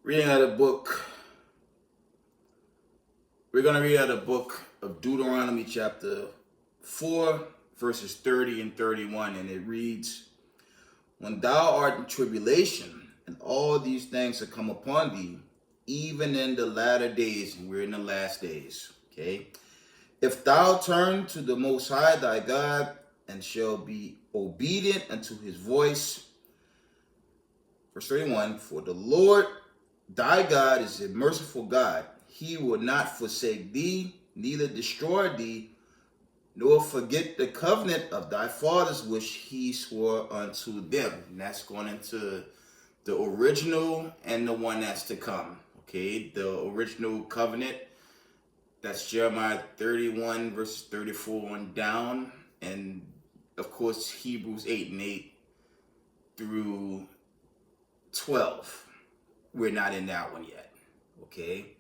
Reading out of the book, we're going to read out of the book of Deuteronomy chapter 4, verses 30 and 31, and it reads, "When thou art in tribulation, and all these things have come upon thee, even in the latter days," and we're in the last days, okay? "If thou turn to the Most High thy God, and shall be obedient unto his voice," verse 31, "For the Lord thy God is a merciful God. He will not forsake thee, neither destroy thee, nor forget the covenant of thy fathers which he swore unto them." And that's going into the original and the one that's to come. Okay, the original covenant, that's Jeremiah 31 verses 34 on down, and of course Hebrews 8 and 8 through 12. We're not in that one yet, okay?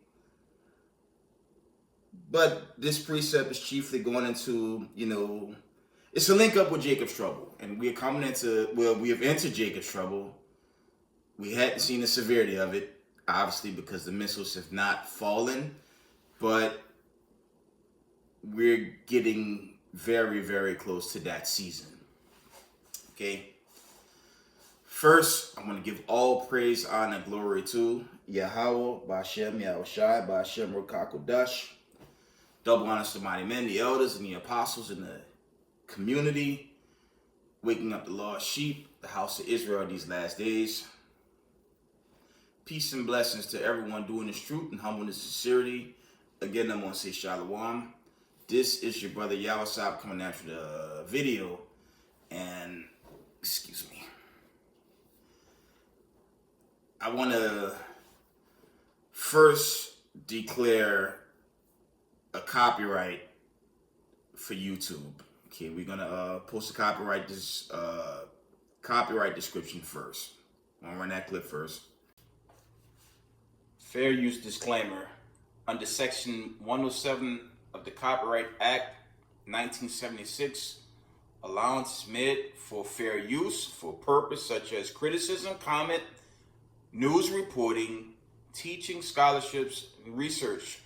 But this precept is chiefly going into, it's a link up with Jacob's trouble. And we are coming into, we have entered Jacob's trouble. We hadn't seen the severity of it, obviously, because the missiles have not fallen. But we're getting very, very close to that season. Okay? First, I'm going to give all praise, honor, glory to Yahweh, Ba'Shem, Yahushai, Ba'Shem, Rukakodash. Double honors to mighty men, the elders, and the apostles in the community, waking up the lost sheep, the house of Israel these last days. Peace and blessings to everyone doing this truth and humbleness and sincerity. Again, I'm going to say Shalom. This is your brother Yawasab coming after the video. And, excuse me, I want to first declare a copyright for YouTube. Okay, we're gonna post a copyright description first. I'm gonna run that clip first. Fair use disclaimer. Under Section 107 of the Copyright Act 1976, allowance is made for fair use for purpose such as criticism, comment, news reporting, teaching, scholarships, and research.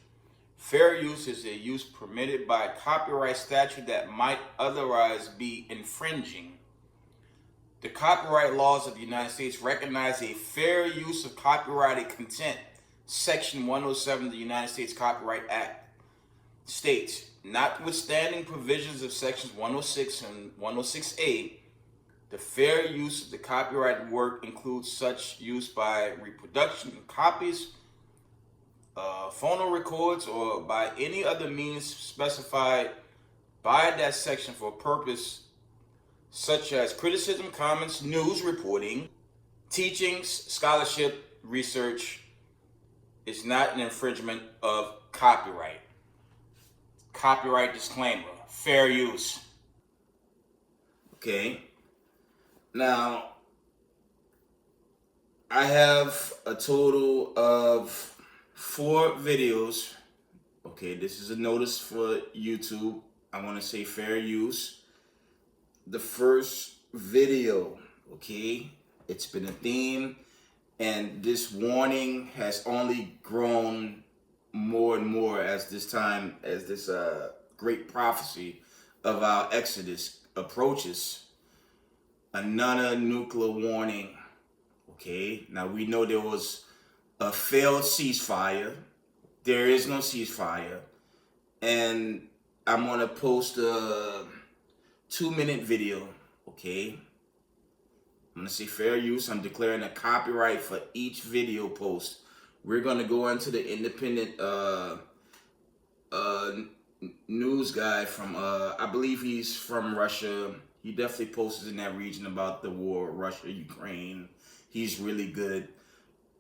Fair use is a use permitted by a copyright statute that might otherwise be infringing. The copyright laws of the United States recognize a fair use of copyrighted content. Section 107 of the United States Copyright Act states, notwithstanding provisions of sections 106 and 106A, the fair use of the copyrighted work includes such use by reproduction of copies, phono records, or by any other means specified by that section for a purpose such as criticism, comments, news reporting, teachings, scholarship, research, is not an infringement of copyright. Copyright disclaimer, fair use. Okay. Now, I have a total of 4 videos. Okay, this is a notice for YouTube. I want to say fair use. The first video, okay, it's been a theme, and this warning has only grown more and more as this great prophecy of our Exodus approaches. Another nuclear warning. Okay, now we know there was a failed ceasefire. There is no ceasefire. And I'm going to post a 2-minute video. Okay, I'm going to say fair use. I'm declaring a copyright for each video post. We're going to go into the independent news guy from, I believe he's from Russia. He definitely posts in that region about the war, Russia, Ukraine. He's really good.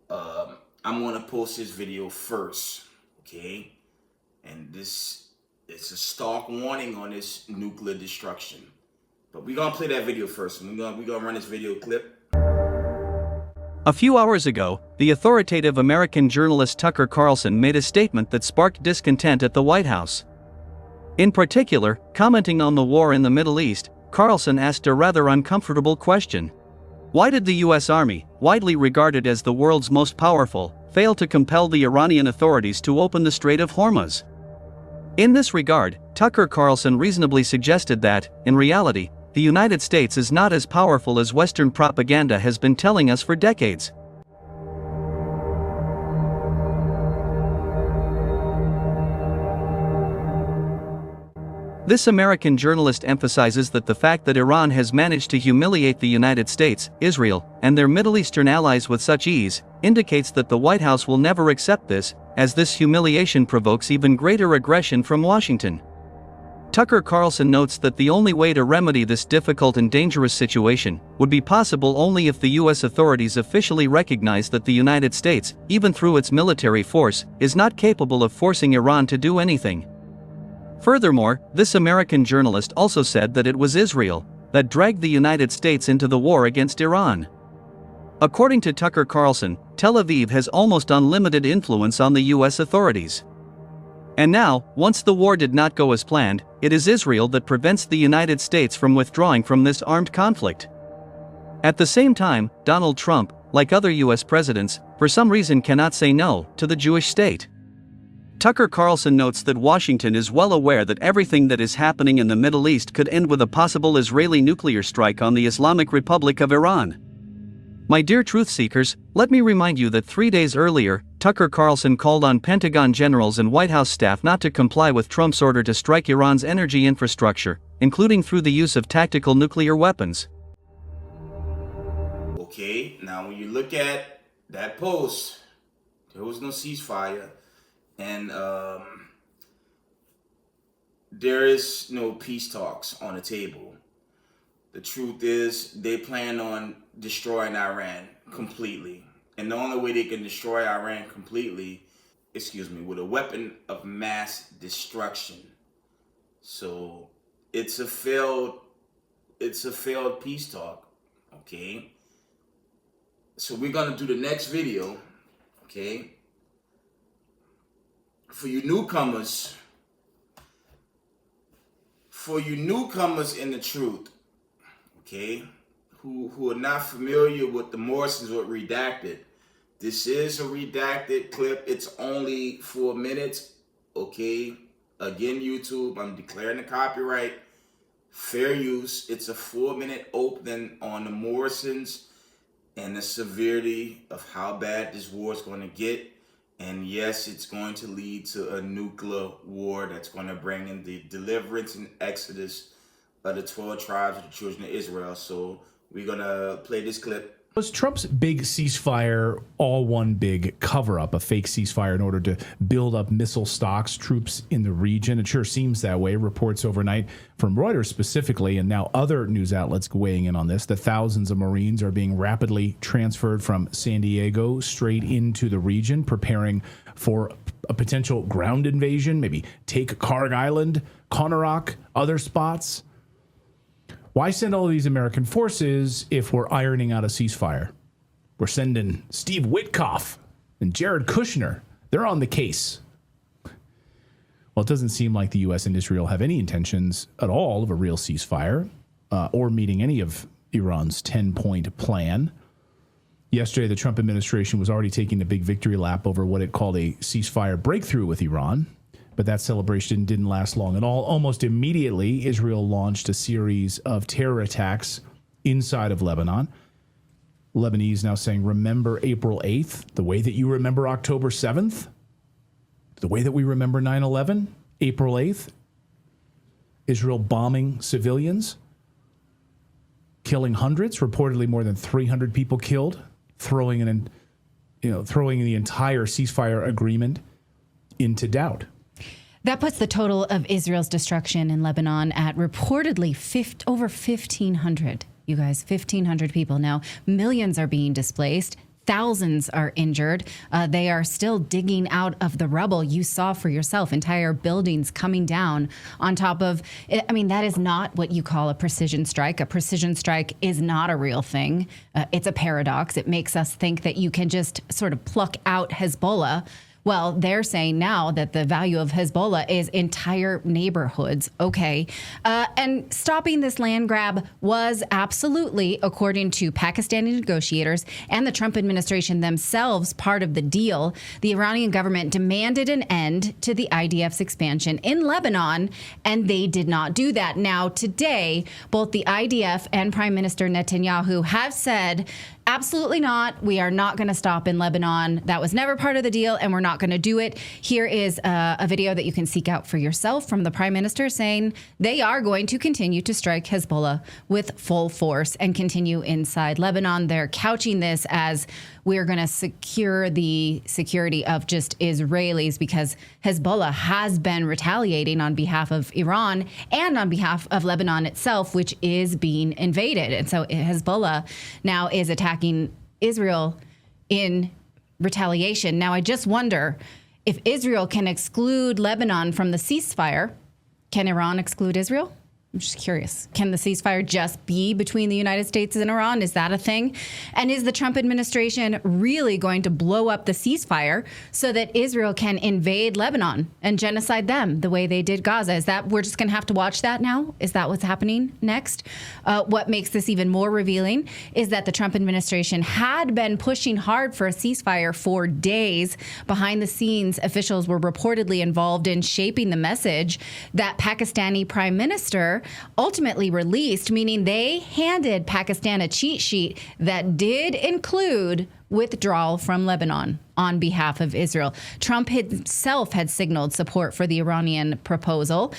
I'm going to post his video first, okay? And it's a stark warning on this nuclear destruction. But we're going to play that video first. We're going to run this video clip. A few hours ago, the authoritative American journalist Tucker Carlson made a statement that sparked discontent at the White House. In particular, commenting on the war in the Middle East, Carlson asked a rather uncomfortable question. Why did the U.S. Army, widely regarded as the world's most powerful, failed to compel the Iranian authorities to open the Strait of Hormuz. In this regard, Tucker Carlson reasonably suggested that, in reality, the United States is not as powerful as Western propaganda has been telling us for decades. This American journalist emphasizes that the fact that Iran has managed to humiliate the United States, Israel, and their Middle Eastern allies with such ease, indicates that the White House will never accept this, as this humiliation provokes even greater aggression from Washington. Tucker Carlson notes that the only way to remedy this difficult and dangerous situation would be possible only if the U.S. authorities officially recognize that the United States, even through its military force, is not capable of forcing Iran to do anything. Furthermore, this American journalist also said that it was Israel that dragged the United States into the war against Iran. According to Tucker Carlson, Tel Aviv has almost unlimited influence on the U.S. authorities. And now, once the war did not go as planned, it is Israel that prevents the United States from withdrawing from this armed conflict. At the same time, Donald Trump, like other U.S. presidents, for some reason cannot say no to the Jewish state. Tucker Carlson notes that Washington is well aware that everything that is happening in the Middle East could end with a possible Israeli nuclear strike on the Islamic Republic of Iran. My dear truth seekers, let me remind you that 3 days earlier, Tucker Carlson called on Pentagon generals and White House staff not to comply with Trump's order to strike Iran's energy infrastructure, including through the use of tactical nuclear weapons. Okay, now when you look at that post, there was no ceasefire. And there is no peace talks on the table. The truth is, they plan on destroying Iran completely. And the only way they can destroy Iran completely, with a weapon of mass destruction. So it's a failed peace talk, okay? So we're gonna do the next video, okay? For you newcomers in the truth, okay, who are not familiar with the Morrisons or Redacted, this is a redacted clip. It's only 4 minutes, okay? Again, YouTube, I'm declaring the copyright, fair use. It's a 4-minute opening on the Morrisons and the severity of how bad this war is going to get. And yes, it's going to lead to a nuclear war that's going to bring in the deliverance and exodus of the 12 tribes of the children of Israel. So we're going to play this clip. Was Trump's big ceasefire all one big cover-up, a fake ceasefire in order to build up missile stocks, troops in the region? It sure seems that way. Reports overnight from Reuters specifically, and now other news outlets weighing in on this, that thousands of Marines are being rapidly transferred from San Diego straight into the region, preparing for a potential ground invasion, maybe take Karg Island, Konarak, other spots. Why send all of these American forces if we're ironing out a ceasefire? We're sending Steve Witkoff and Jared Kushner. They're on the case. Well, it doesn't seem like the U.S. and Israel have any intentions at all of a real ceasefire or meeting any of Iran's 10-point plan. Yesterday, the Trump administration was already taking a big victory lap over what it called a ceasefire breakthrough with Iran. But that celebration didn't last long at all. Almost immediately, Israel launched a series of terror attacks inside of Lebanon. Lebanese now saying, remember April 8th, the way that you remember October 7th, the way that we remember 9/11, April 8th, Israel bombing civilians, killing hundreds, reportedly more than 300 people killed, throwing the entire ceasefire agreement into doubt. That puts the total of Israel's destruction in Lebanon at reportedly over 1,500. You guys, 1,500 people. Now, millions are being displaced. Thousands are injured. They are still digging out of the rubble. You saw for yourself entire buildings coming down on top of, that is not what you call a precision strike. A precision strike is not a real thing. It's a paradox. It makes us think that you can just sort of pluck out Hezbollah Well, they're saying now that the value of Hezbollah is entire neighborhoods. Okay. And stopping this land grab was absolutely, according to Pakistani negotiators and the Trump administration themselves, part of the deal. The Iranian government demanded an end to the IDF's expansion in Lebanon, and they did not do that. Now, today, both the IDF and Prime Minister Netanyahu have said, absolutely not. We are not going to stop in Lebanon. That was never part of the deal, and we're not going to do it. Here is a video that you can seek out for yourself from the Prime Minister saying they are going to continue to strike Hezbollah with full force and continue inside Lebanon. They're couching this as we're going to secure the security of just Israelis because Hezbollah has been retaliating on behalf of Iran and on behalf of Lebanon itself, which is being invaded. And so Hezbollah now is attacking Israel in retaliation. Now, I just wonder if Israel can exclude Lebanon from the ceasefire, can Iran exclude Israel? I'm just curious. Can the ceasefire just be between the United States and Iran? Is that a thing? And is the Trump administration really going to blow up the ceasefire so that Israel can invade Lebanon and genocide them the way they did Gaza? Is that we're just going to have to watch that now? Is that what's happening next? What makes this even more revealing is that the Trump administration had been pushing hard for a ceasefire for days. Behind the scenes, officials were reportedly involved in shaping the message that Pakistani Prime Minister ultimately released, meaning they handed Pakistan a cheat sheet that did include withdrawal from Lebanon on behalf of Israel. Trump himself had signaled support for the Iranian proposal,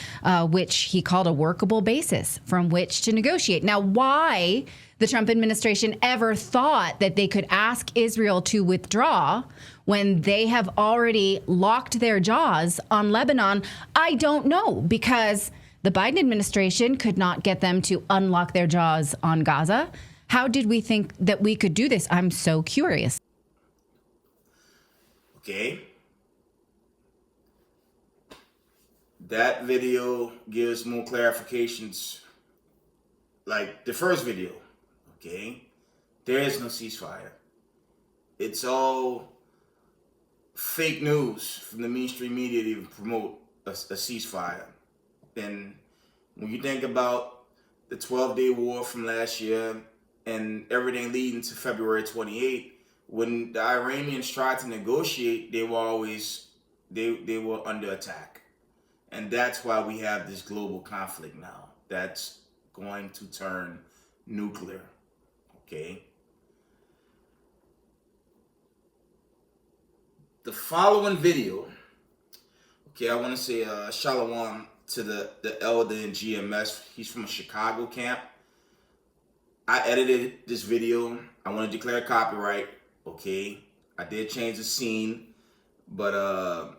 which he called a workable basis from which to negotiate. Now, why the Trump administration ever thought that they could ask Israel to withdraw when they have already locked their jaws on Lebanon, I don't know, because the Biden administration could not get them to unlock their jaws on Gaza. How did we think that we could do this? I'm so curious. Okay. That video gives more clarifications like the first video. Okay. There is no ceasefire. It's all fake news from the mainstream media to even promote a ceasefire. And when you think about the 12-day war from last year and everything leading to February 28th, when the Iranians tried to negotiate, they were always, they were under attack. And that's why we have this global conflict now that's going to turn nuclear, okay? The following video, okay, I want to say shalom to the elder in GMS. He's from a Chicago camp. I edited this video. I want to declare copyright. Okay. I did change the scene, but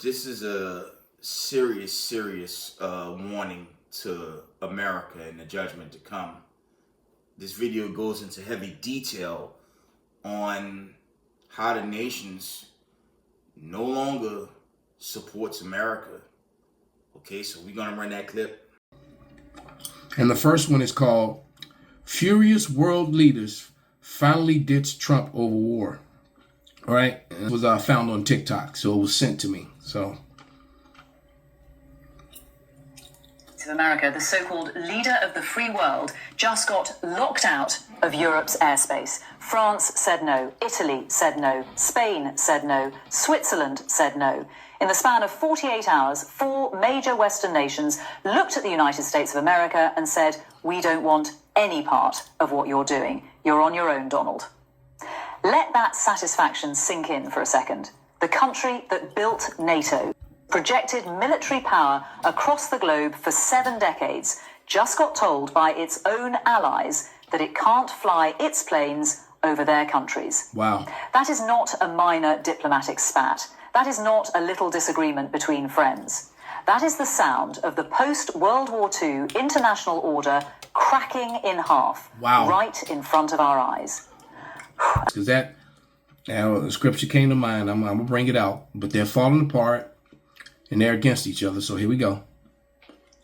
this is a serious warning to America and the judgment to come. This video goes into heavy detail on how the nations no longer supports America. Okay, so we're going to run that clip. And the first one is called Furious World Leaders Finally Ditched Trump Over War. All right. And it was found on TikTok, so it was sent to me. So. Of America, the so-called leader of the free world, just got locked out of Europe's airspace. France said no. Italy said no. Spain said no. Switzerland said no. In the span of 48 hours, 4 major Western nations looked at the United States of America and said, we don't want any part of what you're doing. You're on your own, Donald. Let that satisfaction sink in for a second. The country that built NATO, projected military power across the globe for 7 decades, just got told by its own allies that it can't fly its planes over their countries. Wow. That is not a minor diplomatic spat. That is not a little disagreement between friends. That is the sound of the post-World War II international order cracking in half. Wow. Right in front of our eyes. Because that, now the scripture came to mind. I'm going to bring it out. But they're falling apart and they're against each other. So here we go.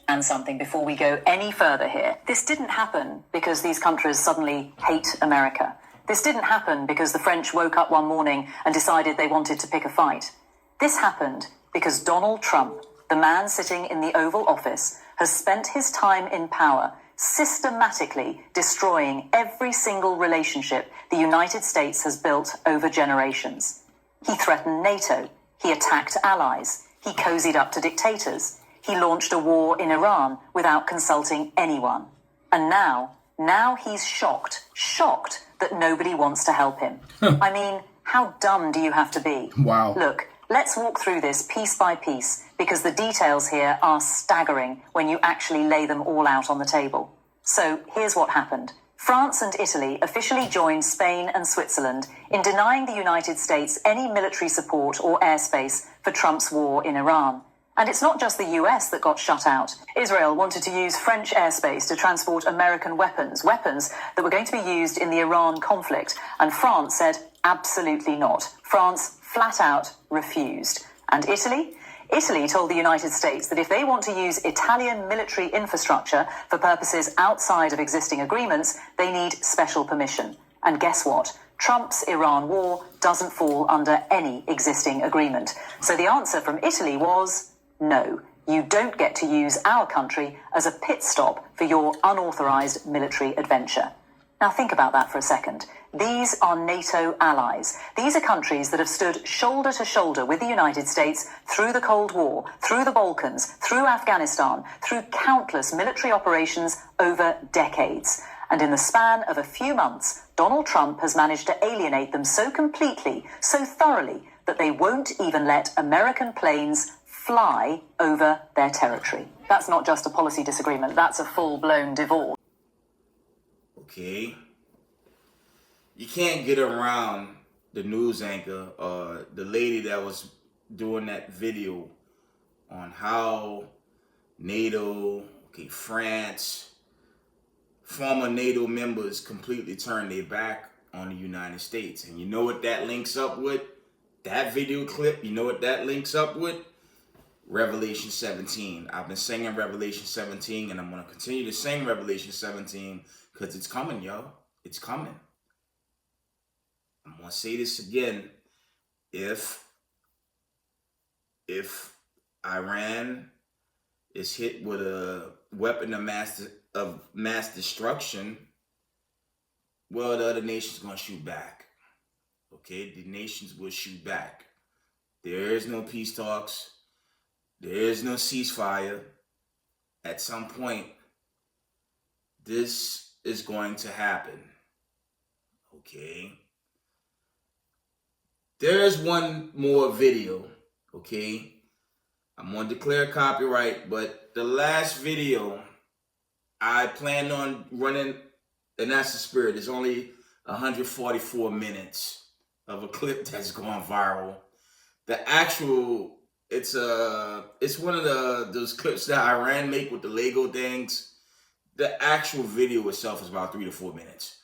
And something before we go any further here. This didn't happen because these countries suddenly hate America. This didn't happen because the French woke up one morning and decided they wanted to pick a fight. This happened because Donald Trump, the man sitting in the Oval Office, has spent his time in power systematically destroying every single relationship the United States has built over generations. He threatened NATO. He attacked allies. He cozied up to dictators. He launched a war in Iran without consulting anyone. And now he's shocked that nobody wants to help him. I mean, how dumb do you have to be? Wow. Look, let's walk through this piece by piece, because the details here are staggering when you actually lay them all out on the table. So here's what happened. France and Italy officially joined Spain and Switzerland in denying the United States any military support or airspace for Trump's war in Iran. And it's not just the US that got shut out. Israel wanted to use French airspace to transport American weapons that were going to be used in the Iran conflict. And France said, absolutely not. France flat out refused. And Italy? Italy told the United States that if they want to use Italian military infrastructure for purposes outside of existing agreements, they need special permission. And guess what? Trump's Iran war doesn't fall under any existing agreement. So the answer from Italy was, no, you don't get to use our country as a pit stop for your unauthorized military adventure. Now think about that for a second. These are NATO allies. These are countries that have stood shoulder to shoulder with the United States through the Cold War, through the Balkans, through Afghanistan, through countless military operations over decades. And in the span of a few months, Donald Trump has managed to alienate them so completely, so thoroughly, that they won't even let American planes fly over their territory. That's not just a policy disagreement, that's a full-blown divorce. Okay. You can't get around the news anchor or the lady that was doing that video on how NATO, France, former NATO members completely turned their back on the United States. And you know what that links up with? That video clip, you know what that links up with? Revelation 17. I've been singing Revelation 17, and I'm going to continue to sing Revelation 17 because it's coming, yo. It's coming. I'm going to say this again. If Iran is hit with a weapon of mass destruction, well, the other nations are going to shoot back. Okay? The nations will shoot back. There is no peace talks. There is no ceasefire. At some point, this is going to happen. Okay? There is one more video. Okay? I'm going to declare copyright, but the last video I planned on running, and that's the spirit. It's only 144 minutes of a clip that's gone viral. The actual, it's one of those clips that Iran make with the Lego things. The actual video itself is about 3 to 4 minutes.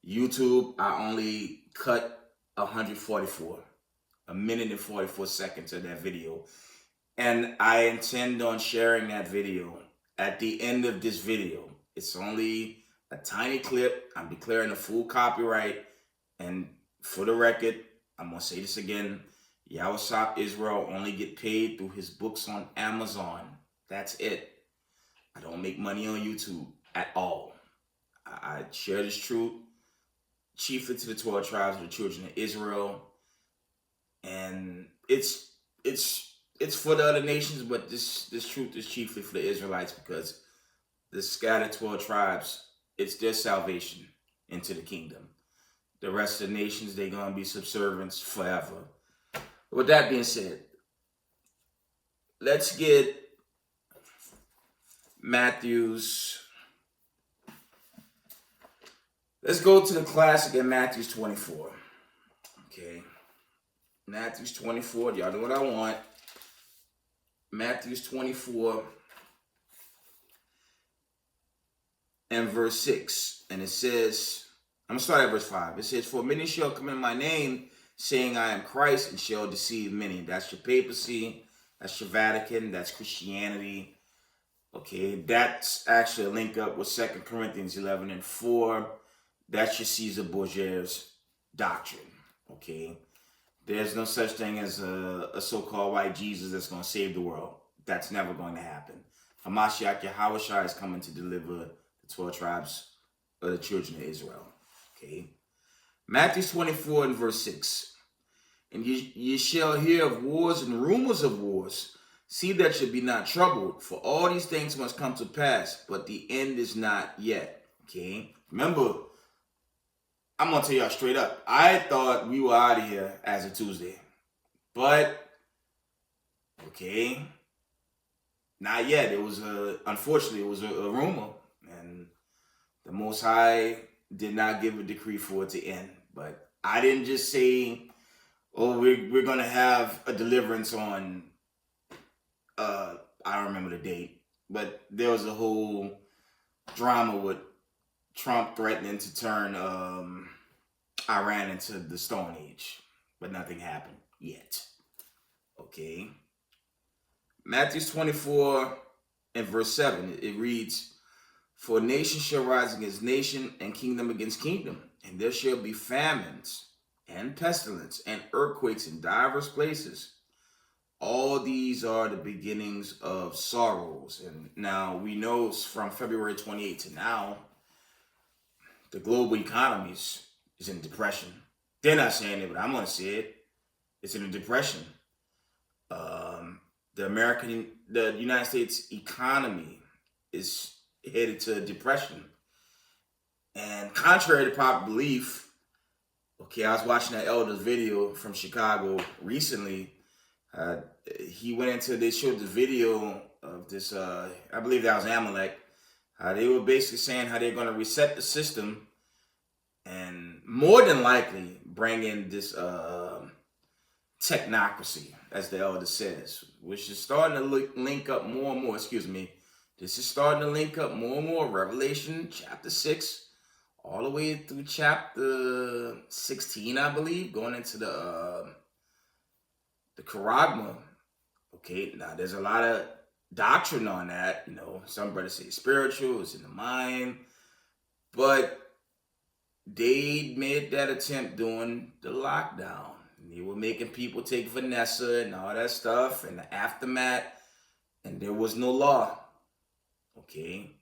YouTube, I only cut 144, a minute and 44 seconds of that video. And I intend on sharing that video at the end of this video. It's only a tiny clip. I'm declaring a full copyright. And for the record, I'm going to say this again. Yawasop Israel only get paid through his books on Amazon. That's it. I don't make money on YouTube at all. I share this truth chiefly to the 12 tribes of the children of Israel. And it's for the other nations, but this truth is chiefly for the Israelites, because the scattered 12 tribes, it's their salvation into the kingdom. The rest of the nations, they're going to be subservients forever. With that being said, let's get let's go to the classic in Matthew 24. Okay. Matthew 24, y'all know what I want. Matthew 24 and verse 6. And it says, I'm going to start at verse 5. It says, for many shall come in my name, saying I am Christ, and shall deceive many. That's your papacy. That's your Vatican. That's Christianity. Okay, that's actually a link up with 2 Corinthians 11 and 4. That's your Caesar Borgia's doctrine. Okay, there's no such thing as a so-called white Jesus that's going to save the world. That's never going to happen. Hamashiach Yahushua is coming to deliver the 12 tribes of the children of Israel. Okay, Matthew 24 and verse 6. And ye shall hear of wars and rumors of wars. See that you be not troubled, for all these things must come to pass, but the end is not yet. Okay, remember, I'm going to tell y'all straight up. I thought we were out of here as of Tuesday. But, okay, not yet. It was unfortunately, it was a rumor. And the Most High did not give a decree for it to end. But I didn't just say, oh, we're going to have a deliverance on, I don't remember the date. But there was a whole drama with Trump threatening to turn Iran into the Stone Age, but nothing happened yet. Okay. Matthew 24 and verse 7, it reads, for nation shall rise against nation, and kingdom against kingdom, and there shall be famines and pestilence and earthquakes in divers places. All these are the beginnings of sorrows. And now we know from February 28 to now, the global economy is in depression. They're not saying it, but I'm going to say it. It's in a depression. The United States economy is headed to depression. And contrary to popular belief, okay, I was watching that Elder's video from Chicago recently. They showed the video of this, I believe that was Amalek. They were basically saying how they're going to reset the system and more than likely bring in this technocracy, as the elder says, which is starting to link up more and more. This is starting to link up more and more. Revelation chapter 6, all the way through chapter 16, I believe, going into the Charagma. Okay, now there's a lot of doctrine on that. You know, some brothers say spiritual, it's in the mind, but they made that attempt during the lockdown. They were making people take Vanessa and all that stuff and the aftermath, and there was no law. Okay,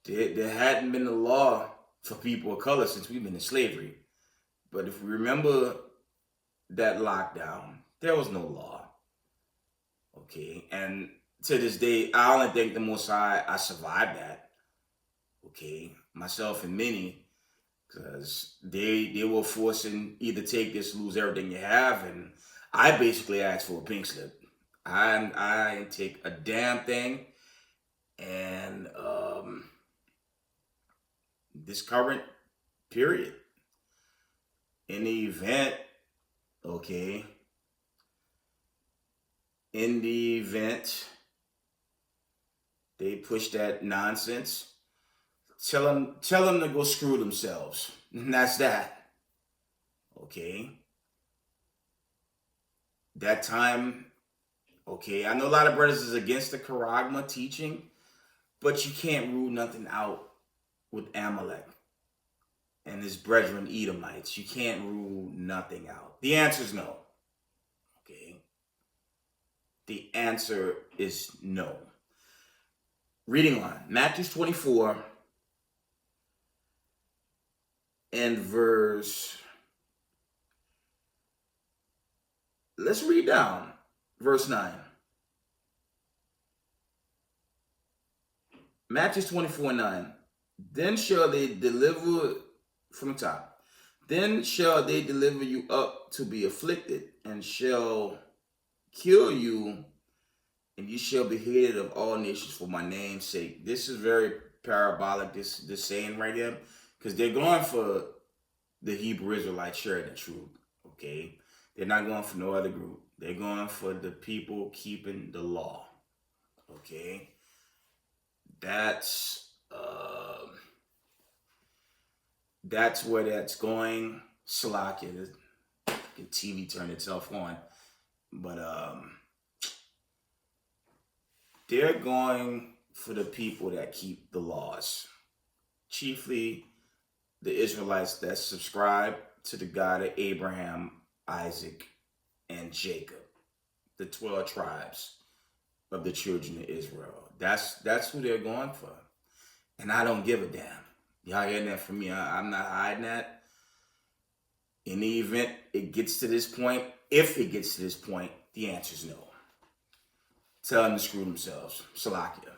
there hadn't been a law for people of color since we've been in slavery. But if we remember that lockdown, there was no law. Okay, and to this day, I only thank the Most High I survived that. Okay, myself and many, because they were forcing either take this, lose everything you have, and I basically asked for a pink slip. I didn't take a damn thing, and this current period, in the event, okay, in the event they push that nonsense, tell them to go screw themselves. And that's that. Okay. That time, okay, I know a lot of brothers is against the Charagma teaching, but you can't rule nothing out with Amalek and his brethren Edomites. You can't rule nothing out. The answer is no. Okay. The answer is no. Reading on Matthew 24 and verse, let's read down verse 9. Matthew 24:9. Then shall they deliver, from the top, then shall they deliver you up to be afflicted, and shall kill you, and you shall be hated of all nations for my name's sake. This is very parabolic, this saying right here, because they're going for the Hebrew Israelites sharing the truth. Okay, they're not going for no other group. They're going for the people keeping the law. Okay, that's where that's going. Salakia, the TV turned itself on, but they're going for the people that keep the laws, chiefly the Israelites that subscribe to the God of Abraham, Isaac, and Jacob, the 12 tribes of the children of Israel. That's who they're going for. And I don't give a damn. Y'all hearing that from me? I'm not hiding that. In the event it gets to this point, if it gets to this point, the answer is no. Tell them to screw themselves. Salakia.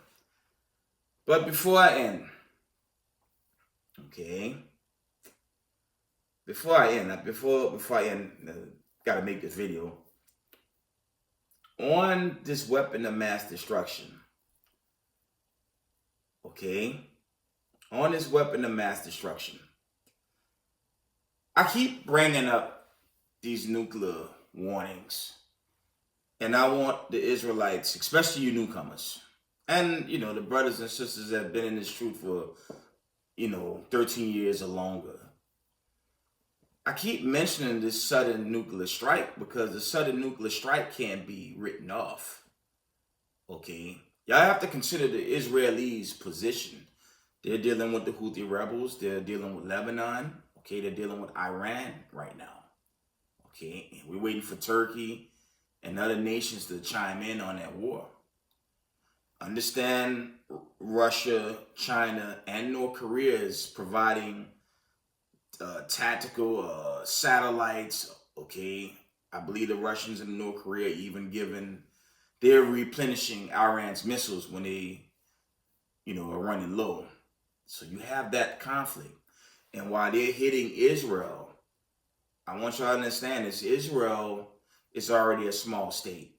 But before I end, okay? Before I end, gotta make this video. On this weapon of mass destruction, okay? On this weapon of mass destruction, I keep bringing up these nuclear warnings. And I want the Israelites, especially you newcomers, and, you know, the brothers and sisters that have been in this truth for, 13 years or longer. I keep mentioning this sudden nuclear strike because the sudden nuclear strike can't be written off. Okay? Y'all have to consider the Israelis' position. They're dealing with the Houthi rebels. They're dealing with Lebanon. Okay? They're dealing with Iran right now. Okay? And we're waiting for Turkey and other nations to chime in on that war. Understand Russia, China, and North Korea is providing tactical satellites, okay? I believe the Russians and North Korea they're replenishing Iran's missiles when they, are running low. So you have that conflict. And while they're hitting Israel, I want y'all to understand this. Israel is already a small state,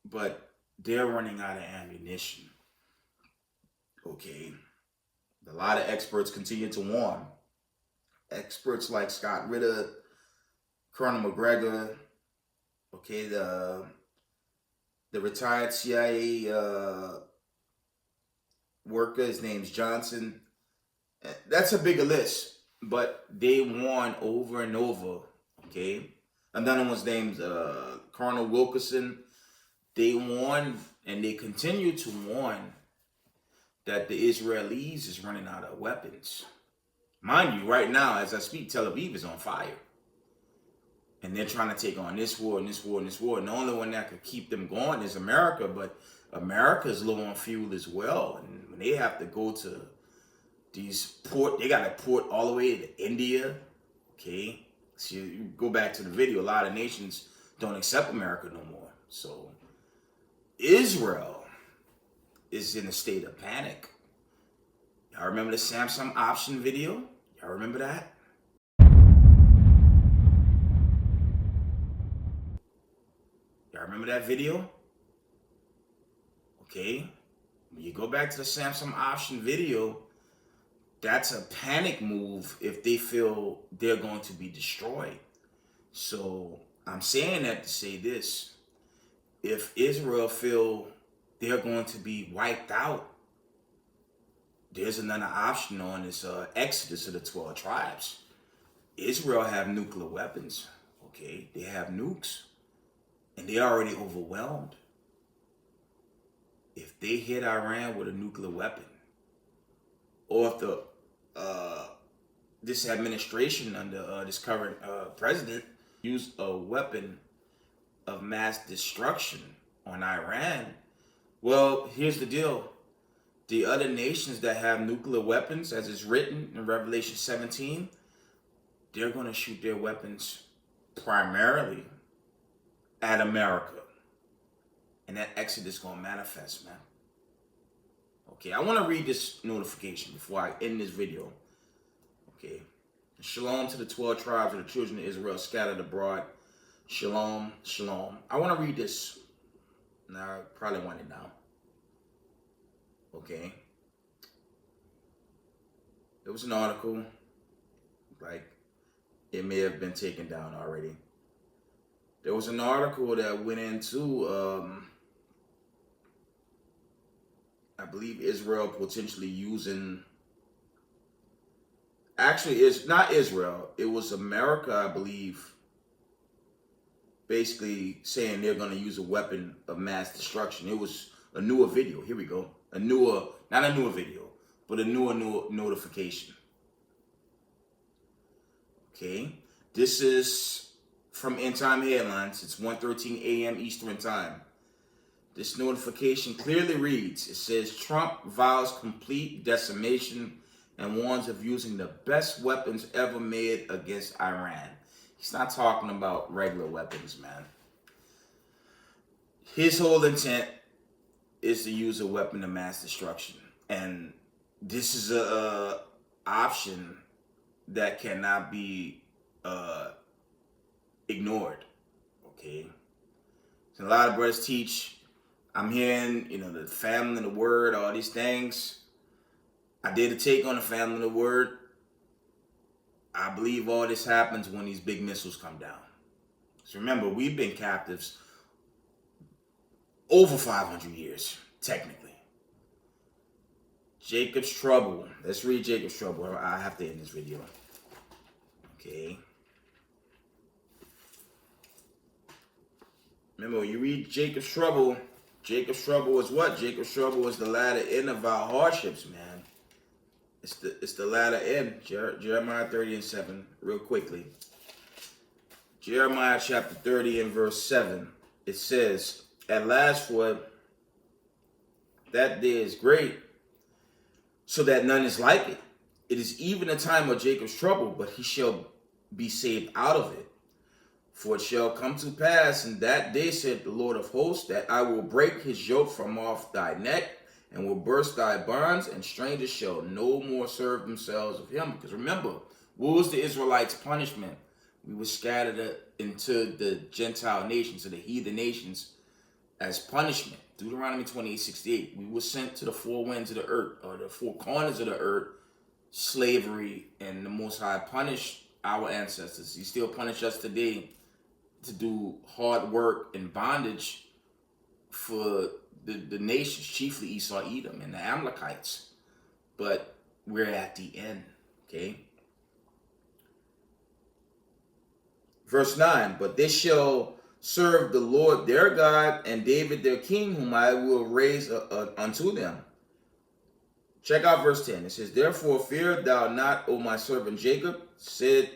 but they're running out of ammunition. Okay? A lot of experts continue to warn. Experts like Scott Ritter, Colonel McGregor, okay, the retired CIA worker, his name's Johnson. That's a bigger list, but they warn over and over, okay? Another one's named Colonel Wilkerson. They warn and they continue to warn that the Israelis is running out of weapons. Mind you, right now, as I speak, Tel Aviv is on fire. And they're trying to take on this war and this war and this war. And the only one that could keep them going is America. But America is low on fuel as well. And when they have to go to these they got to port all the way to India. Okay? So you go back to the video, a lot of nations don't accept America no more. So Israel is in a state of panic. Y'all remember the Samsung option video? Y'all remember that? Y'all remember that video? Okay. When you go back to the Samsung option video, that's a panic move if they feel they're going to be destroyed. So I'm saying that to say this. If Israel feel they're going to be wiped out, there's another option on this exodus of the 12 tribes. Israel have nuclear weapons, okay? They have nukes, and they're already overwhelmed. If they hit Iran with a nuclear weapon, or if this administration under this current president used a weapon of mass destruction on Iran, well, here's the deal. The other nations that have nuclear weapons, as is written in Revelation 17, they're going to shoot their weapons primarily at America. And that exodus is going to manifest, man. Okay, I want to read this notification before I end this video. Okay. Shalom to the 12 tribes of the children of Israel scattered abroad. Shalom, shalom. I want to read this. Now, I probably want it now. Okay. There was an article, like, it may have been taken down already. There was an article that went into, I believe Israel potentially using, actually it's not Israel, it was America, I believe, basically saying they're going to use a weapon of mass destruction. It was a newer video. Here we go. Not a newer video, but a newer notification. Okay, this is from End Time Headlines. It's 1:13 a.m. Eastern Time. This notification clearly reads, it says, Trump vows complete decimation and warns of using the best weapons ever made against Iran. He's not talking about regular weapons, man. His whole intent is to use a weapon of mass destruction. And this is a option that cannot be ignored. Okay? So a lot of brothers teach, I'm hearing, the family and the word, all these things. I did a take on the family and the word. I believe all this happens when these big missiles come down. So remember, we've been captives over 500 years, technically. Jacob's trouble. Let's read Jacob's trouble. I have to end this video. Okay. Remember, when you read Jacob's trouble is what? Jacob's trouble is the latter end of our hardships, man. It's the latter end. Jeremiah 30:7, real quickly. Jeremiah chapter 30 and verse 7. It says, at last, for that day is great, so that none is like it. It is even a time of Jacob's trouble, but he shall be saved out of it. For it shall come to pass in that day, said the Lord of hosts, that I will break his yoke from off thy neck, and will burst thy bonds, and strangers shall no more serve themselves of him. Because remember, what was the Israelites' punishment? We were scattered into the Gentile nations, to the heathen nations, as punishment. Deuteronomy 28:68. We were sent to the four winds of the earth, or the four corners of the earth, slavery, and the Most High punished our ancestors. He still punishes us today to do hard work and bondage for the nations, chiefly Esau, Edom, and the Amalekites. But we're at the end, okay? Verse 9, but they shall serve the Lord their God and David their king, whom I will raise unto them. Check out verse 10. It says, therefore fear thou not, O my servant Jacob, said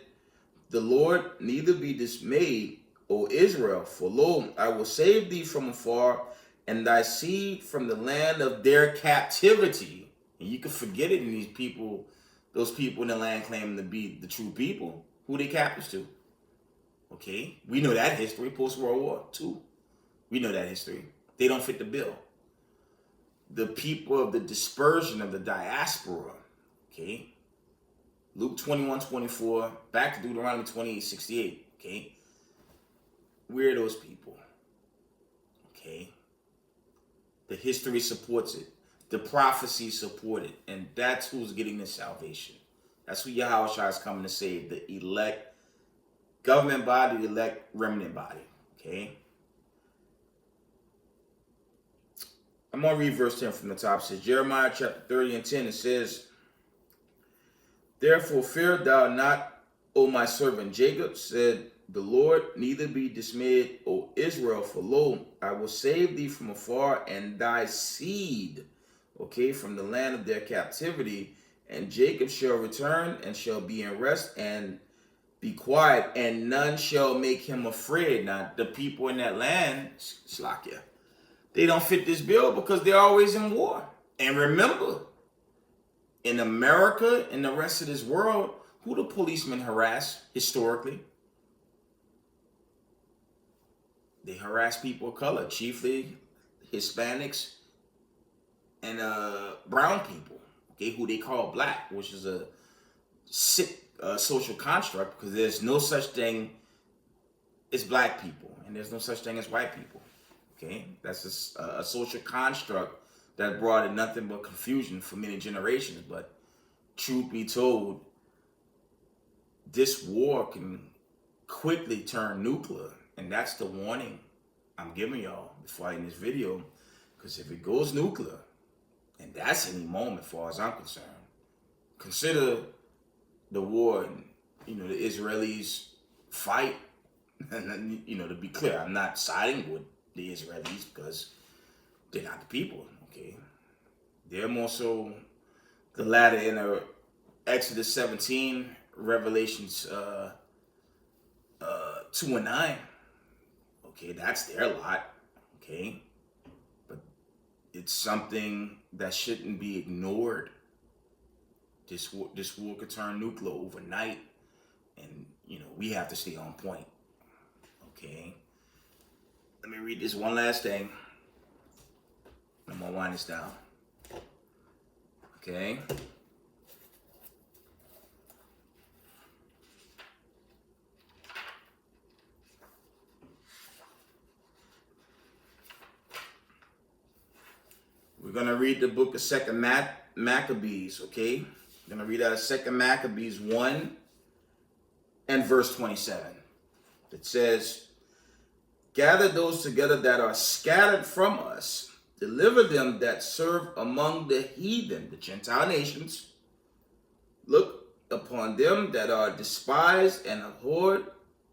the Lord, neither be dismayed, O Israel, for lo, I will save thee from afar, and thy seed from the land of their captivity. And you can forget it in these people, those people in the land claiming to be the true people. Who they captives to? Okay, we know that history, post-World War II. We know that history. They don't fit the bill. The people of the dispersion of the diaspora, okay? Luke 21:24, back to Deuteronomy 28:68, okay? We're those people, okay? The history supports it. The prophecy support it. And that's who's getting the salvation. That's who Yahushua is coming to save. The elect government body, the elect remnant body, okay? I'm going to read verse 10 from the top. It says, Jeremiah chapter 30 and 10, it says, therefore fear thou not, O my servant Jacob, said the Lord, neither be dismayed, O Israel, for lo, I will save thee from afar, and thy seed, okay, from the land of their captivity, and Jacob shall return and shall be in rest and be quiet, and none shall make him afraid. Now, the people in that land, Slakia, they don't fit this bill because they're always in war. And remember, in America and the rest of this world, who do policemen harass historically? They harass people of color, chiefly Hispanics and brown people, okay, who they call black, which is a sick social construct, because there's no such thing as black people and there's no such thing as white people, okay? That's a social construct that brought in nothing but confusion for many generations. But truth be told, this war can quickly turn nuclear, and that's the warning I'm giving y'all before I end this video, because if it goes nuclear, and that's any moment as far as I'm concerned, consider the war and, the Israelis fight. And, to be clear, I'm not siding with the Israelis because they're not the people, okay? They're more so the latter in Exodus 17, Revelations 2 and 9. Okay, that's their lot. Okay, but it's something that shouldn't be ignored. This war could turn nuclear overnight, and we have to stay on point. Okay, let me read this one last thing. I'm gonna wind this down. Okay. We're going to read the book of 2nd Maccabees, okay? We're going to read out of 2nd Maccabees 1 and verse 27. It says, gather those together that are scattered from us, deliver them that serve among the heathen, the Gentile nations. Look upon them that are despised and abhorred,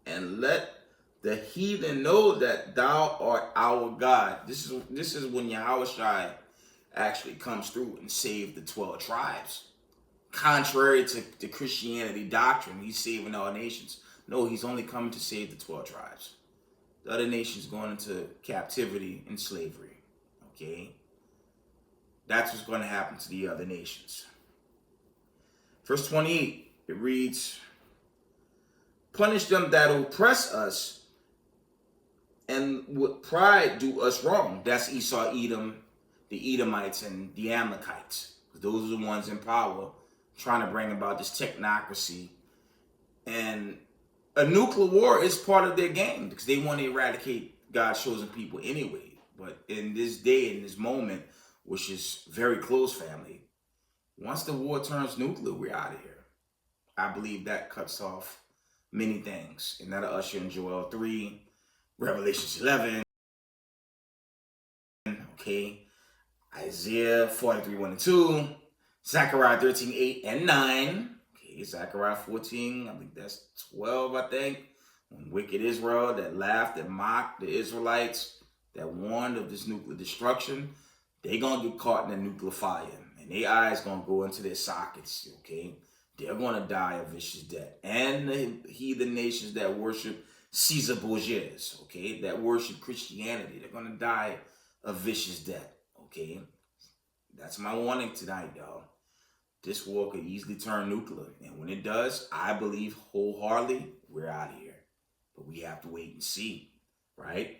and let the heathen know that thou art our God. This is when Yahushua actually comes through and saves the 12 tribes. Contrary to the Christianity doctrine, he's saving all nations. No, he's only coming to save the 12 tribes. The other nations going into captivity and slavery. Okay? That's what's going to happen to the other nations. Verse 28, it reads, punish them that oppress us and with pride do us wrong. That's Esau, Edom, the Edomites, and the Amalekites. Those are the ones in power trying to bring about this technocracy. And a nuclear war is part of their game because they want to eradicate God's chosen people anyway. But in this day, in this moment, which is very close, family, once the war turns nuclear, we're out of here. I believe that cuts off many things. And that'll usher in Joel 3, Revelation 11, okay, Isaiah 43, 1 and 2, Zechariah 13, 8 and 9, okay, Zechariah 14, I think that's 12, I think, when wicked Israel that laughed and mocked the Israelites that warned of this nuclear destruction, they gonna get caught in the nuclear fire, and their eyes gonna go into their sockets, okay? They're gonna die a vicious death. And the heathen nations that worship Caesar Borgias, okay, that worship Christianity, they're gonna die a vicious death, okay? That's my warning tonight, y'all. This war could easily turn nuclear, and when it does, I believe wholeheartedly we're out of here. But we have to wait and see, right?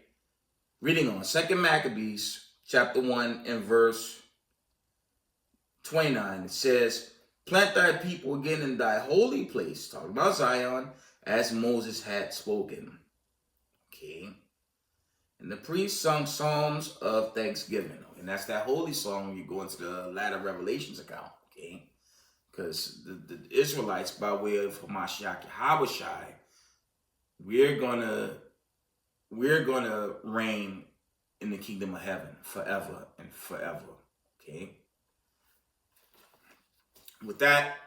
Reading on 2nd Maccabees, chapter 1 and verse 29, it says, plant thy people again in thy holy place, talking about Zion, as Moses had spoken. Okay. And the priests sung psalms of thanksgiving. And that's that holy song when you go into the latter Revelations account. Okay. Because the Israelites, by way of Hamashiach Yahushai, we're gonna reign in the kingdom of heaven forever and forever. Okay. With that,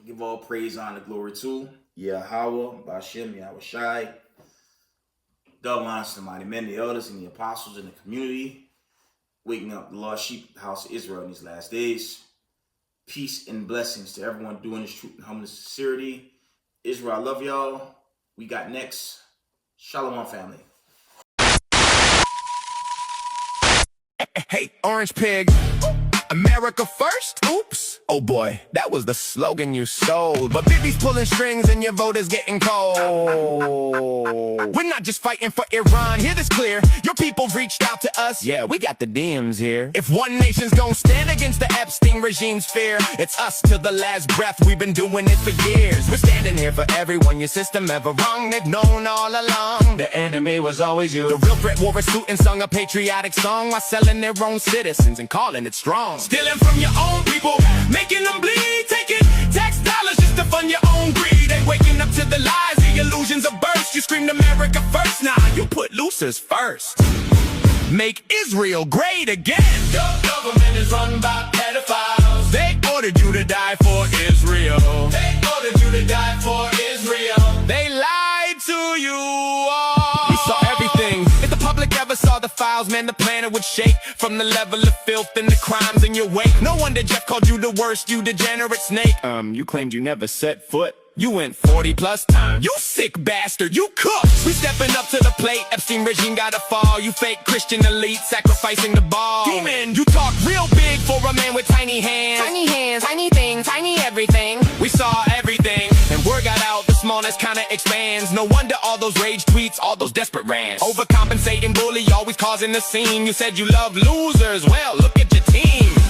give all praise, honor, glory to Yahweh, Bashem, Yahushai. Double honors to the mighty men, the elders, and the apostles in the community, waking up the lost sheep of the house of Israel in these last days. Peace and blessings to everyone doing this truth and humbleness and sincerity. Israel, I love y'all. We got next. Shalom, family. Hey, Orange Pig, America first? Oops. Oh boy, that was the slogan you sold. But Bibi's pulling strings and your vote is getting cold. We're not just fighting for Iran, hear this clear. Your people reached out to us, yeah, we got the DMs here. If one nation's gonna stand against the Epstein regime's fear, it's us till the last breath, we've been doing it for years. We're standing here for everyone, your system ever wrong, they've known all along. The enemy was always you. The real threat wore a suit and sung a patriotic song while selling their own citizens and calling it strong. Stealing from your own people, making them bleed, taking tax dollars just to fund your own greed. Ain't waking up to the lies, the illusions of burst. You screamed America first, now you put losers first. Make Israel great again. Your government is run by pedophiles. They ordered you to die for Israel. They ordered you to die for Israel. They lied to you all. We saw everything. If the public ever saw the files, man, the planet would shake from the level of filth and the crimes in your wake. No wonder Jeff called you the worst, you degenerate snake. You claimed you never set foot You went 40 plus times. You sick bastard, you cooked. We stepping up to the plate. Epstein regime gotta fall. You fake Christian elite sacrificing the ball. Demon, you talk real big for a man with tiny hands. Tiny hands, tiny things, tiny everything. We saw everything, and word got out. The smallness kinda expands. No wonder all those rage tweets, all those desperate rants. Overcompensating bully, always causing the scene. You said you love losers. Well, look at your team.